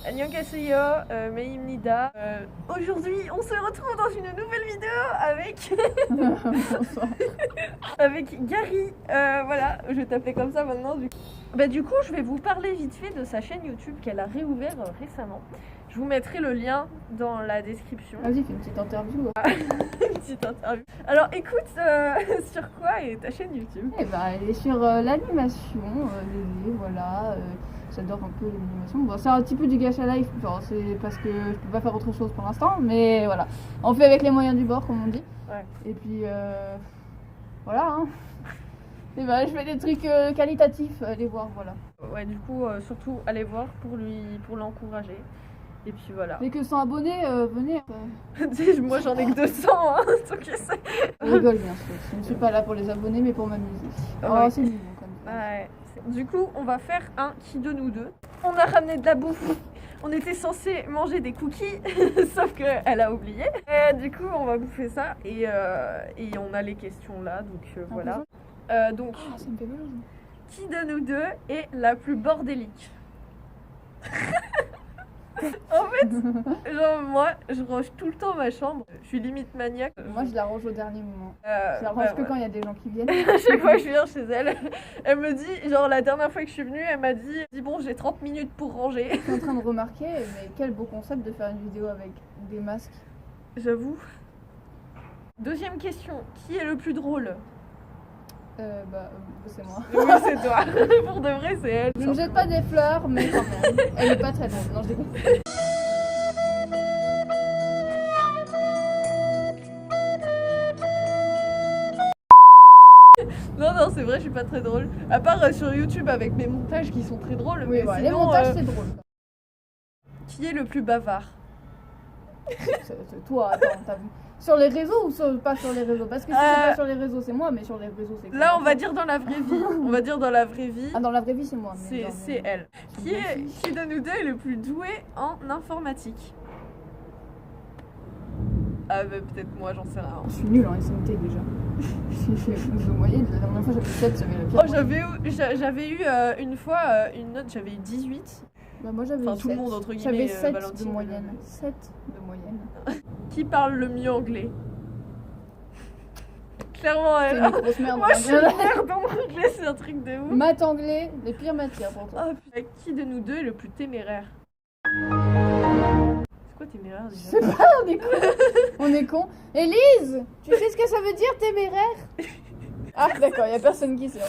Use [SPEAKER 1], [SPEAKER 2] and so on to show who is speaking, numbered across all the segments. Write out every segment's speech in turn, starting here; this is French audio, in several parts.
[SPEAKER 1] Annyeonghaseyo, Meimnida. Aujourd'hui, on se retrouve dans une nouvelle vidéo avec avec Gary. Voilà, je vais t'appeler comme ça maintenant. Du coup, je vais vous parler vite fait de sa chaîne YouTube qu'elle a réouvert récemment. Je vous mettrai le lien dans la description.
[SPEAKER 2] Vas-y, fais une petite interview.
[SPEAKER 1] Une petite interview. Alors écoute, sur quoi est ta chaîne YouTube?
[SPEAKER 2] Eh ben, elle est sur l'animation, bébé, voilà. J'adore un peu l'animation. Bon, c'est un petit peu du gacha life, c'est parce que je peux pas faire autre chose pour l'instant, mais voilà. On fait avec les moyens du bord, comme on dit.
[SPEAKER 1] Ouais.
[SPEAKER 2] Et puis, voilà. Hein. Et ben, je fais des trucs qualitatifs, allez voir, voilà.
[SPEAKER 1] Ouais, du coup, surtout allez voir pour l'encourager. Et puis voilà.
[SPEAKER 2] Dès que 100 abonnés, venez.
[SPEAKER 1] Tu sais, moi j'en ai que 200, hein, donc c'est...
[SPEAKER 2] Je rigole bien sûr. Je ne suis pas là pour les abonnés, mais pour m'amuser.
[SPEAKER 1] Ouais.
[SPEAKER 2] Oh, c'est mignon comme ça.
[SPEAKER 1] Ouais. Du coup, on va faire un qui de nous deux. On a ramené de la bouffe. On était censé manger des cookies, sauf qu'elle a oublié. Et du coup, on va bouffer ça et on a les questions là, donc voilà. Donc,
[SPEAKER 2] Ah, ça me fait mal.
[SPEAKER 1] qui de nous deux est la plus bordélique? En fait, genre moi, je range tout le temps ma chambre. Je suis limite maniaque.
[SPEAKER 2] Moi, je la range au dernier moment. Je la range
[SPEAKER 1] bah,
[SPEAKER 2] que
[SPEAKER 1] ouais.
[SPEAKER 2] quand il y a des gens qui viennent.
[SPEAKER 1] À chaque fois que je viens chez elle, elle me dit, genre la dernière fois que je suis venue, elle m'a dit bon, j'ai 30 minutes pour ranger.
[SPEAKER 2] Je suis en train de remarquer, mais quel beau concept de faire une vidéo avec des masques.
[SPEAKER 1] J'avoue. Deuxième question, qui est le plus drôle?
[SPEAKER 2] C'est moi.
[SPEAKER 1] Oui, c'est toi. Pour de vrai, c'est elle.
[SPEAKER 2] Je ne jette pas des fleurs, mais quand même. Elle est pas très drôle. Non, je déconne.
[SPEAKER 1] Non, c'est vrai, je suis pas très drôle. À part sur YouTube avec mes montages qui sont très drôles.
[SPEAKER 2] Oui,
[SPEAKER 1] Mais
[SPEAKER 2] voilà, les
[SPEAKER 1] sinon,
[SPEAKER 2] montages, c'est drôle.
[SPEAKER 1] qui est le plus bavard?
[SPEAKER 2] C'est toi, attends, t'as vu. Sur les réseaux ou pas sur les réseaux? Parce que si c'est pas sur les réseaux, c'est moi, mais sur les réseaux, c'est
[SPEAKER 1] Là, on va dire dans la vraie vie. On va dire dans la vraie vie.
[SPEAKER 2] Ah, dans la vraie vie, c'est moi. Mais
[SPEAKER 1] C'est elle. Qui de nous deux est le plus doué en informatique? Ah, bah, peut-être moi, j'en sais rien.
[SPEAKER 2] Je suis nulle en SMT déjà. Je suis de moyenne. La dernière fois, j'avais 7, j'avais la pire.
[SPEAKER 1] Oh, j'avais eu une fois une note, j'avais eu 18.
[SPEAKER 2] Bah, moi, j'avais
[SPEAKER 1] Enfin,
[SPEAKER 2] eu
[SPEAKER 1] tout le
[SPEAKER 2] 7.
[SPEAKER 1] monde, entre guillemets.
[SPEAKER 2] J'avais 7 de
[SPEAKER 1] Valentine,
[SPEAKER 2] moyenne. 7 de moyenne.
[SPEAKER 1] Qui parle le mieux anglais? Clairement,
[SPEAKER 2] C'est
[SPEAKER 1] elle.
[SPEAKER 2] une grosse merde.
[SPEAKER 1] Moi, je suis une merde en anglais, c'est un truc de ouf.
[SPEAKER 2] Maths anglais, les pires matières pour toi.
[SPEAKER 1] Oh, putain. Qui de nous deux est le plus téméraire? C'est quoi téméraire
[SPEAKER 2] Je
[SPEAKER 1] déjà?
[SPEAKER 2] sais pas, on est con. On est con. Élise, tu sais ce que ça veut dire téméraire? Ah, d'accord, y a personne qui sait.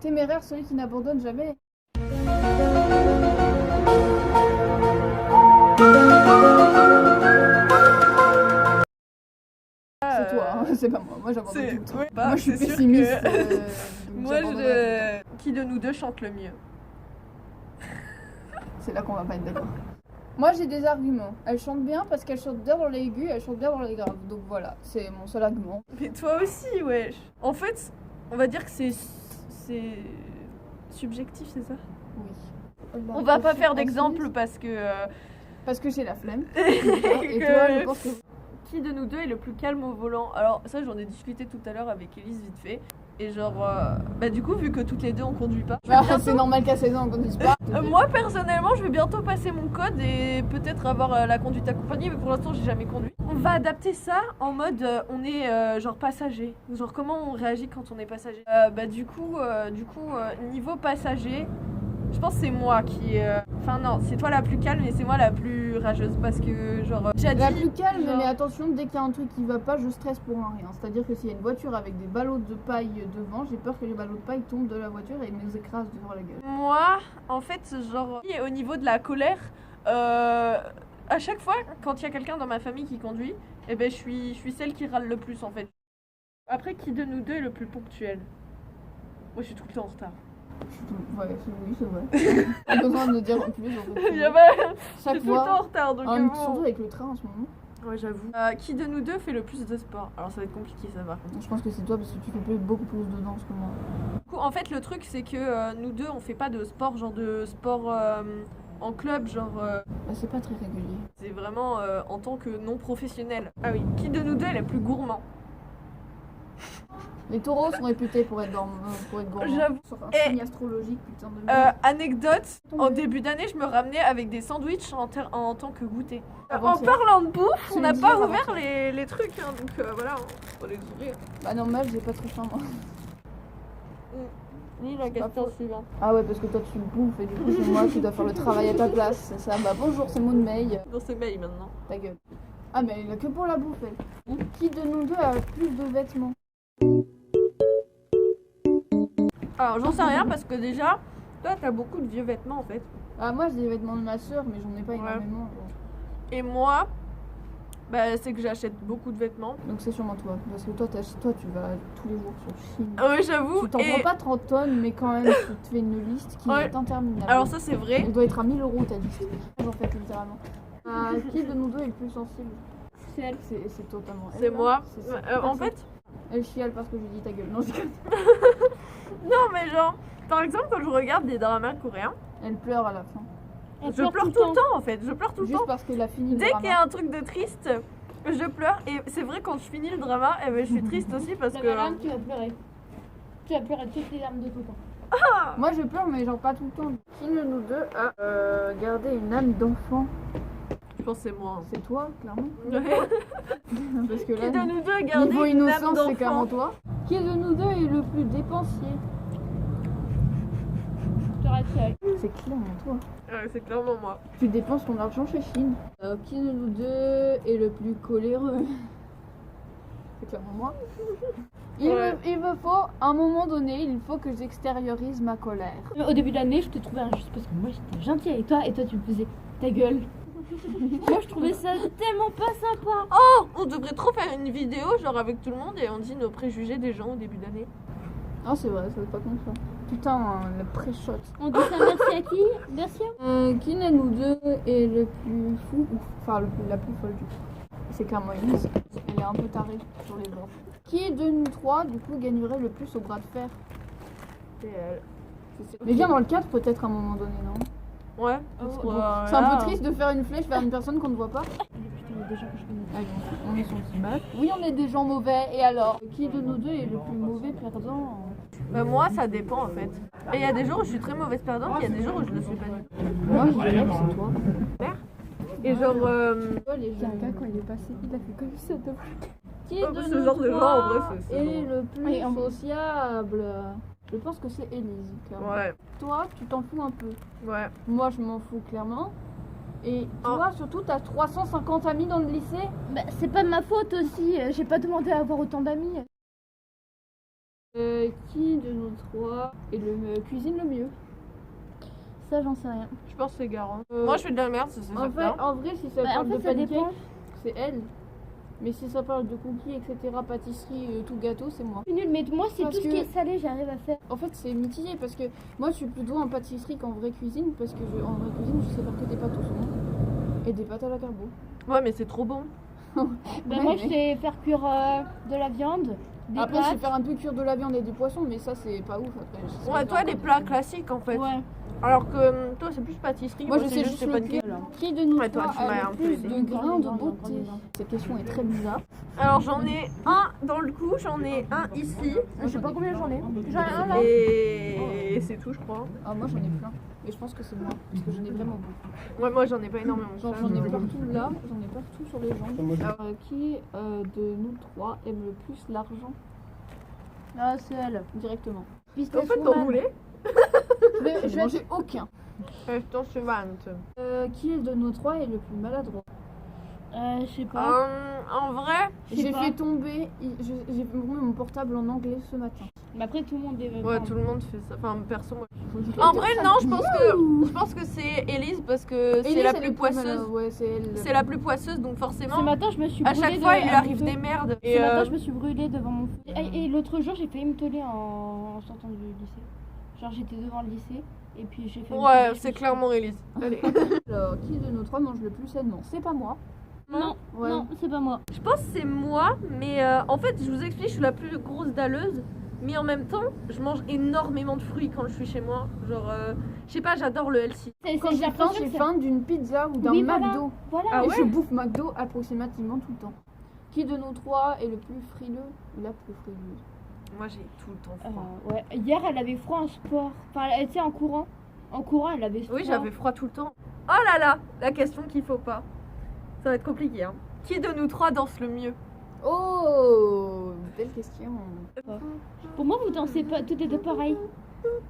[SPEAKER 2] Téméraire, celui qui n'abandonne jamais. C'est toi, hein, c'est pas moi. Moi, j'abandonne tout le temps.
[SPEAKER 1] Ouais,
[SPEAKER 2] Moi, je suis
[SPEAKER 1] c'est sûr
[SPEAKER 2] pessimiste.
[SPEAKER 1] que-
[SPEAKER 2] donc
[SPEAKER 1] Moi,
[SPEAKER 2] j'abandonne.
[SPEAKER 1] Qui de nous deux chante le mieux?
[SPEAKER 2] C'est là qu'on va pas être d'accord. Moi, j'ai des arguments. Elle chante bien parce qu'elle chante bien dans les aigus, elle chante bien dans les graves. Donc voilà, c'est mon seul argument.
[SPEAKER 1] Mais toi aussi, wesh. En fait, on va dire que c'est subjectif, c'est ça?
[SPEAKER 2] Oui.
[SPEAKER 1] On va pas faire d'exemple parce que...
[SPEAKER 2] Parce que j'ai la flemme.
[SPEAKER 1] Et
[SPEAKER 2] Et
[SPEAKER 1] que-
[SPEAKER 2] toi, je pense que.
[SPEAKER 1] Qui de nous deux est le plus calme au volant? Alors ça, j'en ai discuté tout à l'heure avec Elise vite fait. Et genre, bah du coup, vu que toutes les deux on conduit pas, je vais
[SPEAKER 2] Bah,
[SPEAKER 1] bientôt-
[SPEAKER 2] c'est normal qu'à 16 ans on conduise pas.
[SPEAKER 1] moi personnellement, je vais bientôt passer mon code et peut-être avoir la conduite accompagnée, mais pour l'instant, j'ai jamais conduit. On va adapter ça en mode on est genre passager. Genre comment on réagit quand on est passager. Bah du coup, niveau passager, je pense que c'est moi qui. Enfin non, c'est toi la plus calme et c'est moi la plus rageuse parce que genre j'ai
[SPEAKER 2] La
[SPEAKER 1] dit.
[SPEAKER 2] plus calme,
[SPEAKER 1] genre-
[SPEAKER 2] mais attention, dès qu'il y a un truc qui va pas, je stresse pour un rien. C'est-à-dire que s'il y a une voiture avec des ballots de paille devant, j'ai peur que les ballots de paille tombent de la voiture et nous écrasent devant la gueule.
[SPEAKER 1] Moi, en fait, genre, au niveau de la colère, à chaque fois, quand il y a quelqu'un dans ma famille qui conduit, eh ben, je suis celle qui râle le plus, en fait. Après, qui de nous deux est le plus ponctuel? Moi, je suis tout le temps en retard.
[SPEAKER 2] Ouais, oui, c'est vrai. Pas besoin de dire en plus. En fait.
[SPEAKER 1] Il y a pas- Je
[SPEAKER 2] Chaque
[SPEAKER 1] suis tout le temps
[SPEAKER 2] fois.
[SPEAKER 1] en retard, donc
[SPEAKER 2] Surtout
[SPEAKER 1] bon.
[SPEAKER 2] avec le train en ce moment.
[SPEAKER 1] Ouais, j'avoue. Qui de nous deux fait le plus de sport? Alors, ça va être compliqué, ça, par contre.
[SPEAKER 2] Je pense que c'est toi parce que tu fais beaucoup plus de danse que moi.
[SPEAKER 1] Du coup, en fait, le truc, c'est que nous deux, on fait pas de sport, genre de sport en club, genre...
[SPEAKER 2] Bah, c'est pas très régulier.
[SPEAKER 1] c'est vraiment en tant que non professionnel. Ah oui. Qui de nous deux est le plus gourmand?
[SPEAKER 2] Les taureaux sont réputés pour être gourmands.
[SPEAKER 1] J'avoue.
[SPEAKER 2] Sur un
[SPEAKER 1] Et-
[SPEAKER 2] signe astrologique, putain de merde.
[SPEAKER 1] Anecdote, en
[SPEAKER 2] Tombé.
[SPEAKER 1] début d'année, je me ramenais avec des sandwichs en tant que goûter. En
[SPEAKER 2] Avant-hier.
[SPEAKER 1] parlant de bouffe,
[SPEAKER 2] Tu
[SPEAKER 1] on n'a
[SPEAKER 2] le
[SPEAKER 1] pas
[SPEAKER 2] disais
[SPEAKER 1] ouvert
[SPEAKER 2] avant-hier.
[SPEAKER 1] les trucs, hein, donc voilà, faut les ouvrir.
[SPEAKER 2] Bah normal, j'ai pas trop faim moi.
[SPEAKER 1] Ni la question suivante.
[SPEAKER 2] Ah ouais, parce que toi tu le bouffes et du coup c'est moi qui dois faire le travail à ta place, c'est ça. Bah bonjour, c'est Moon May.
[SPEAKER 1] Dans ses mails maintenant.
[SPEAKER 2] Ta gueule. Ah mais il a que pour la bouffe elle. Qui de nous deux a plus de vêtements?
[SPEAKER 1] Alors j'en sais rien parce que déjà, toi t'as beaucoup de vieux vêtements en fait.
[SPEAKER 2] Ah moi j'ai des vêtements de ma soeur mais j'en ai pas
[SPEAKER 1] Ouais.
[SPEAKER 2] énormément.
[SPEAKER 1] Et moi, bah, c'est que j'achète beaucoup de vêtements.
[SPEAKER 2] Donc c'est sûrement toi. Parce que toi tu vas tous les jours sur Chine.
[SPEAKER 1] Ouais, j'avoue.
[SPEAKER 2] Tu t'en
[SPEAKER 1] Et-
[SPEAKER 2] prends pas 30 tonnes mais quand même tu te fais une liste qui
[SPEAKER 1] Ouais.
[SPEAKER 2] est interminable.
[SPEAKER 1] Alors ça c'est vrai.
[SPEAKER 2] Elle doit être à 1000 € ta liste. En fait littéralement. Qui de nous deux est le plus sensible?
[SPEAKER 3] C'est elle.
[SPEAKER 2] C'est totalement elle.
[SPEAKER 1] C'est
[SPEAKER 2] là.
[SPEAKER 1] moi.
[SPEAKER 2] C'est
[SPEAKER 1] En fait,
[SPEAKER 2] Elle chiale parce que je lui dis ta gueule. Non, je déconne.
[SPEAKER 1] non mais genre, par exemple quand je regarde des dramas coréens,
[SPEAKER 2] Elle pleure à la fin.
[SPEAKER 3] Elle
[SPEAKER 1] je pleure tout le temps en fait. Je pleure tout le
[SPEAKER 2] Juste
[SPEAKER 1] temps.
[SPEAKER 2] parce qu'elle a fini le
[SPEAKER 1] Dès qu'il y
[SPEAKER 2] drama.
[SPEAKER 1] a un truc de triste, je pleure. Et c'est vrai quand je finis le drama, eh ben, je suis triste aussi parce
[SPEAKER 3] La
[SPEAKER 1] que...
[SPEAKER 3] malade, tu vas pleurer. Tu vas pleurer toutes les larmes de tout temps.
[SPEAKER 2] Moi je pleure mais genre pas tout le temps. Qui de nous deux a gardé une âme d'enfant?
[SPEAKER 1] Je pense que c'est moi.
[SPEAKER 2] C'est toi, clairement. Parce que
[SPEAKER 1] Qui
[SPEAKER 2] là,
[SPEAKER 1] de nous deux a gardé
[SPEAKER 2] niveau
[SPEAKER 1] une âme
[SPEAKER 2] innocence, c'est clairement
[SPEAKER 1] d'enfant?
[SPEAKER 2] toi. Qui de nous deux est le plus dépensier?
[SPEAKER 3] Je te retiens.
[SPEAKER 2] C'est clairement toi.
[SPEAKER 1] Ouais, c'est clairement moi.
[SPEAKER 2] Tu dépenses ton argent chez Chine. Qui de nous deux est le plus coléreux? C'est clairement moi.
[SPEAKER 1] Ouais.
[SPEAKER 2] Il me faut, à un moment donné, il faut que j'extériorise ma colère.
[SPEAKER 3] Au début de l'année, je te trouvais injuste parce que moi j'étais gentille avec toi et toi tu me faisais ta gueule. Moi je trouvais ça tellement pas sympa.
[SPEAKER 1] Oh, on devrait trop faire une vidéo genre avec tout le monde et on dit nos préjugés des gens au début d'année.
[SPEAKER 2] Ah c'est vrai, ça veut pas comme ça. Putain, le pré-shot.
[SPEAKER 3] On dit ça merci à qui? Merci à
[SPEAKER 2] Qui de nous deux est le plus fou, enfin la plus folle du coup? C'est clairement Elise. Elle est un peu tarée sur les bords. Qui de nous trois du coup gagnerait le plus au bras de fer?
[SPEAKER 1] C'est elle.
[SPEAKER 2] Mais viens dans le cadre peut-être à un moment donné, non?
[SPEAKER 1] Ouais.
[SPEAKER 2] C'est un peu triste de faire une flèche vers une personne qu'on ne voit pas.
[SPEAKER 3] Putain, il y a des gens que je connais.
[SPEAKER 2] Allez, on est sur le petit match. Oui, on est des gens mauvais, et alors? Qui de nous deux est le plus mauvais perdant?
[SPEAKER 1] Bah moi ça dépend en fait. Et il y a des jours où je suis très mauvaise perdante, il y a des jours où je ne le suis pas du tout.
[SPEAKER 2] Moi, je dirais que c'est toi.
[SPEAKER 1] Et genre...
[SPEAKER 2] Toi, les gens.
[SPEAKER 3] Quand il est passé, il a fait comme ça devant.
[SPEAKER 2] Qui
[SPEAKER 1] Oh,
[SPEAKER 2] de
[SPEAKER 1] ce
[SPEAKER 2] nous
[SPEAKER 1] genre de gens,
[SPEAKER 2] trois
[SPEAKER 1] en vrai, c'est
[SPEAKER 2] est
[SPEAKER 1] bon.
[SPEAKER 2] le plus
[SPEAKER 3] Oui, en-
[SPEAKER 2] sociable? Je pense que c'est Élise, clairement.
[SPEAKER 1] Ouais,
[SPEAKER 2] Toi, tu t'en fous un peu.
[SPEAKER 1] ouais.
[SPEAKER 2] Moi, je m'en fous clairement. Et
[SPEAKER 1] Oh.
[SPEAKER 2] toi, surtout, t'as 350 amis dans le lycée.
[SPEAKER 3] Bah, c'est pas de ma faute aussi, j'ai pas demandé à avoir autant d'amis.
[SPEAKER 2] Qui de nous trois est le cuisine le mieux?
[SPEAKER 3] Ça, j'en sais rien.
[SPEAKER 1] Je pense que c'est Garant.
[SPEAKER 2] Euh,
[SPEAKER 1] Moi je fais de la merde, c'est
[SPEAKER 2] En
[SPEAKER 1] certain.
[SPEAKER 2] vrai, si ça
[SPEAKER 3] Bah,
[SPEAKER 2] parle
[SPEAKER 3] en fait,
[SPEAKER 2] de
[SPEAKER 3] ça dépend.
[SPEAKER 2] pancakes, c'est elle. Mais si ça parle de cookies, etc., pâtisserie, tout gâteau, c'est moi.
[SPEAKER 3] Je suis nulle, mais moi, c'est
[SPEAKER 2] Parce
[SPEAKER 3] tout ce
[SPEAKER 2] que-
[SPEAKER 3] qui est salé, j'arrive à faire.
[SPEAKER 2] En fait, c'est mitigé parce que moi, je suis plus douée en pâtisserie qu'en vraie cuisine. Parce que en vraie cuisine, je sais faire que des pâtes au saumon et des pâtes à la carbo.
[SPEAKER 1] Ouais mais c'est trop bon.
[SPEAKER 3] Bah,
[SPEAKER 2] Ouais,
[SPEAKER 3] moi,
[SPEAKER 2] mais-
[SPEAKER 3] je sais faire cuire de la viande, des
[SPEAKER 2] Après, je sais
[SPEAKER 3] pâtes.
[SPEAKER 2] faire un peu cuire de la viande et du poisson, mais ça, c'est pas ouf. Après, je sais
[SPEAKER 1] Ouais
[SPEAKER 2] pas
[SPEAKER 1] toi
[SPEAKER 2] faire
[SPEAKER 1] les
[SPEAKER 2] des
[SPEAKER 1] plats
[SPEAKER 2] trucs.
[SPEAKER 1] classiques en fait.
[SPEAKER 3] Ouais.
[SPEAKER 1] Alors que toi c'est plus pâtisserie,
[SPEAKER 2] Moi, je
[SPEAKER 1] c'est
[SPEAKER 2] sais juste
[SPEAKER 1] les
[SPEAKER 2] le
[SPEAKER 1] pancakes.
[SPEAKER 2] cuire. Qui de nous
[SPEAKER 1] Ouais, toi,
[SPEAKER 2] trois
[SPEAKER 1] tu m'as
[SPEAKER 2] a
[SPEAKER 1] un
[SPEAKER 2] le
[SPEAKER 1] peu
[SPEAKER 2] plus
[SPEAKER 1] aidé.
[SPEAKER 2] de grains de
[SPEAKER 3] Grande,
[SPEAKER 2] beauté?
[SPEAKER 3] grande.
[SPEAKER 2] Cette question est très bizarre.
[SPEAKER 1] Alors j'en ai un dans le cou, j'en ai un ici.
[SPEAKER 3] Je sais pas combien j'en ai. J'en ai un là.
[SPEAKER 1] Et c'est tout je crois.
[SPEAKER 2] Ah, moi, j'en ai plein. Mais je pense que c'est moi, parce que j'en ai vraiment beaucoup.
[SPEAKER 1] Ouais moi j'en ai pas énormément.
[SPEAKER 2] Genre, j'en ai partout là, j'en ai partout sur les jambes.
[SPEAKER 1] Ah.
[SPEAKER 2] Qui de nous trois aime le plus l'argent?
[SPEAKER 3] Ah, c'est elle.
[SPEAKER 2] Directement.
[SPEAKER 1] En fait t'en voulais
[SPEAKER 2] Je n'en ai aucun.
[SPEAKER 1] Putain suivante.
[SPEAKER 2] Qui de nous trois est le plus maladroit?
[SPEAKER 3] Je sais pas.
[SPEAKER 1] En vrai,
[SPEAKER 3] Je sais
[SPEAKER 2] J'ai
[SPEAKER 3] pas.
[SPEAKER 2] fait tomber, j'ai remis mon portable en anglais ce matin.
[SPEAKER 3] Mais après, tout le monde est.
[SPEAKER 1] ouais tout le monde fait ça. Enfin perso moi. En vrai non je pense que c'est Élise parce que c'est
[SPEAKER 2] Élise,
[SPEAKER 1] la
[SPEAKER 2] elle est
[SPEAKER 1] plus poisseuse.
[SPEAKER 2] Ouais, c'est elle.
[SPEAKER 1] C'est la plus poisseuse donc
[SPEAKER 3] Ce
[SPEAKER 1] forcément
[SPEAKER 3] matin, je me suis
[SPEAKER 1] à
[SPEAKER 3] brûlée.
[SPEAKER 1] chaque fois il lui
[SPEAKER 3] devant
[SPEAKER 1] arrive
[SPEAKER 3] mon
[SPEAKER 1] des
[SPEAKER 3] feu.
[SPEAKER 1] merdes.
[SPEAKER 3] Ce matin, je me suis brûlée devant mon feu. Et l'autre jour, j'ai failli me toller en sortant du lycée. Genre, j'étais devant le lycée et puis j'ai fait.
[SPEAKER 1] Ouais c'est clairement Élise. Allez.
[SPEAKER 2] Alors, qui de nous trois mange le plus sainement? C'est pas moi.
[SPEAKER 3] Non,
[SPEAKER 2] Ouais.
[SPEAKER 3] non, c'est pas moi.
[SPEAKER 1] Je pense que c'est moi, mais en fait, je vous explique, je suis la plus grosse dalleuse, mais en même temps, je mange énormément de fruits quand je suis chez moi. Genre, je sais pas, j'adore le healthy.
[SPEAKER 2] Quand j'ai faim, j'ai faim d'une pizza ou d'un
[SPEAKER 3] Oui, voilà.
[SPEAKER 2] McDo.
[SPEAKER 3] Voilà.
[SPEAKER 1] Ah
[SPEAKER 2] Et
[SPEAKER 1] ouais
[SPEAKER 2] je bouffe McDo approximativement tout le temps. Qui de nous trois est le plus frileux ou la plus frileuse?
[SPEAKER 1] Moi j'ai tout le temps froid.
[SPEAKER 3] Ouais. Hier, elle avait froid en sport. Enfin, elle était en courant. En courant, elle avait froid.
[SPEAKER 1] Oui, j'avais froid tout le temps. Oh là là, la question qu'il faut pas. Ça va être compliqué, hein. Qui de nous trois danse le mieux?
[SPEAKER 2] Oh, belle question.
[SPEAKER 3] Pour moi, vous dansez pas toutes les deux pareil.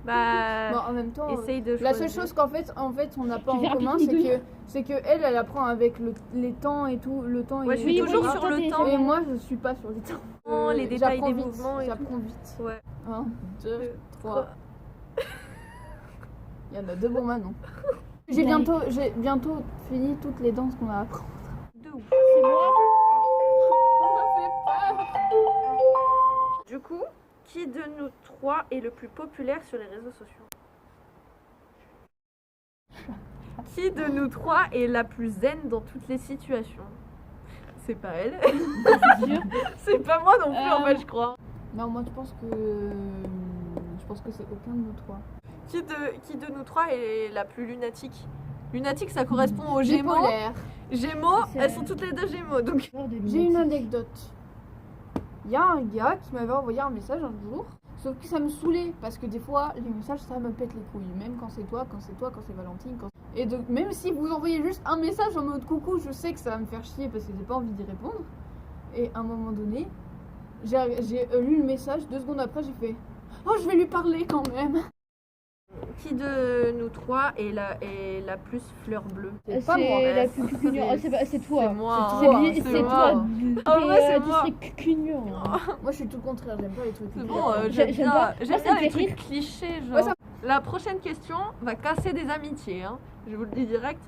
[SPEAKER 1] Bah,
[SPEAKER 2] Bon, en même temps,
[SPEAKER 1] essaye de
[SPEAKER 2] la
[SPEAKER 1] choisir.
[SPEAKER 2] seule chose qu'en fait, on n'a pas
[SPEAKER 3] Tu
[SPEAKER 2] en
[SPEAKER 3] fais un
[SPEAKER 2] commun,
[SPEAKER 3] pique-nique
[SPEAKER 2] c'est que elle apprend avec les temps et tout, le temps.
[SPEAKER 1] Ouais,
[SPEAKER 2] et
[SPEAKER 1] je suis
[SPEAKER 3] Oui,
[SPEAKER 1] toujours
[SPEAKER 3] oui,
[SPEAKER 1] sur le
[SPEAKER 3] attendez,
[SPEAKER 1] temps.
[SPEAKER 2] Et moi, je suis pas sur les temps.
[SPEAKER 1] Les détails
[SPEAKER 2] J'apprends
[SPEAKER 1] des
[SPEAKER 2] vite,
[SPEAKER 1] mouvements et tout.
[SPEAKER 2] j'apprends vite.
[SPEAKER 1] Ouais.
[SPEAKER 2] 1, 2, 3. Il y en a 2 pour Manon. J'ai bientôt fini toutes les danses qu'on a appris.
[SPEAKER 1] De ouf.
[SPEAKER 3] C'est moi.
[SPEAKER 1] Du coup, qui de nous trois est le plus populaire sur les réseaux sociaux? Qui de nous trois est la plus zen dans toutes les situations? C'est pas elle. C'est pas moi non plus en fait, je crois.
[SPEAKER 2] Non, moi je pense que c'est aucun de nous trois.
[SPEAKER 1] Qui de nous trois est la plus lunatique? Lunatique, ça correspond aux Gémeaux.
[SPEAKER 2] Bipolaire.
[SPEAKER 1] Gémeaux,
[SPEAKER 3] C'est-
[SPEAKER 1] elles sont toutes les deux Gémeaux, donc.
[SPEAKER 2] J'ai une anecdote. Il y a un gars qui m'avait envoyé un message un jour, sauf que ça me saoulait parce que des fois les messages ça me pète les couilles, même quand c'est toi, quand c'est Valentine. Et donc même si vous envoyez juste un message en mode coucou, je sais que ça va me faire chier parce que j'ai pas envie d'y répondre. Et à un moment donné, j'ai lu le message, 2 secondes après j'ai fait oh je vais lui parler quand même.
[SPEAKER 1] Qui de nous trois est la plus fleur bleue?
[SPEAKER 2] C'est pas moi.
[SPEAKER 3] la plus cucugnon. Oh, c'est toi.
[SPEAKER 1] C'est moi.
[SPEAKER 2] C'est toi.
[SPEAKER 3] C'est
[SPEAKER 1] C'est
[SPEAKER 3] toi.
[SPEAKER 1] moi. Ah ouais, c'est
[SPEAKER 3] Tu
[SPEAKER 1] moi.
[SPEAKER 3] serais cucugnon.
[SPEAKER 2] Moi je suis tout le contraire, j'aime pas les trucs.
[SPEAKER 1] C'est bon,
[SPEAKER 3] J'aime
[SPEAKER 1] j'aime
[SPEAKER 3] pas.
[SPEAKER 1] bien
[SPEAKER 3] Moi, ça me
[SPEAKER 1] les
[SPEAKER 3] fait rire.
[SPEAKER 1] trucs clichés. Genre.
[SPEAKER 2] Ouais, ça-
[SPEAKER 1] La prochaine question va casser des amitiés. Hein. Je vous le dis direct.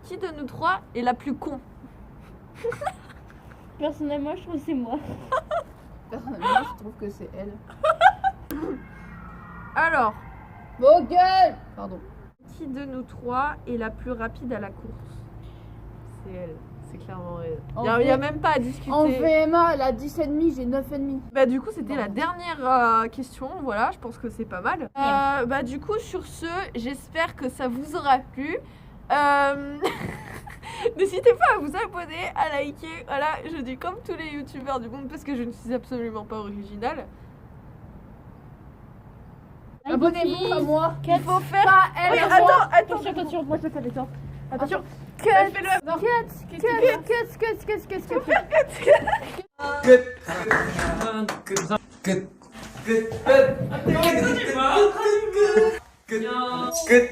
[SPEAKER 1] Qui de nous trois est la plus con?
[SPEAKER 3] Personnellement, je trouve que c'est moi.
[SPEAKER 2] Personnellement, je trouve que c'est elle.
[SPEAKER 1] Alors,
[SPEAKER 2] Vos gueules. Pardon.
[SPEAKER 1] qui de nous trois est la plus rapide à la course? C'est elle. C'est clairement elle.
[SPEAKER 2] En
[SPEAKER 1] Il n'y a
[SPEAKER 2] fait-
[SPEAKER 1] même pas à discuter.
[SPEAKER 2] En VMA, elle a 10,5, j'ai 9,5.
[SPEAKER 1] Bah du coup c'était la
[SPEAKER 2] Bon.
[SPEAKER 1] dernière question, voilà, je pense que c'est pas mal. Bah du coup sur ce, j'espère que ça vous aura plu. N'hésitez pas à vous abonner, à liker, voilà, je dis comme tous les youtubeurs du monde parce que je ne suis absolument pas originale.
[SPEAKER 2] Abonnez-vous à moi.
[SPEAKER 1] Il faut faire...
[SPEAKER 2] Pas elle.
[SPEAKER 1] Oui,
[SPEAKER 2] à moi.
[SPEAKER 1] attends,
[SPEAKER 3] Attention, moi je fais attends.
[SPEAKER 1] attention.
[SPEAKER 2] Fais-le.
[SPEAKER 1] Non.
[SPEAKER 2] Cut.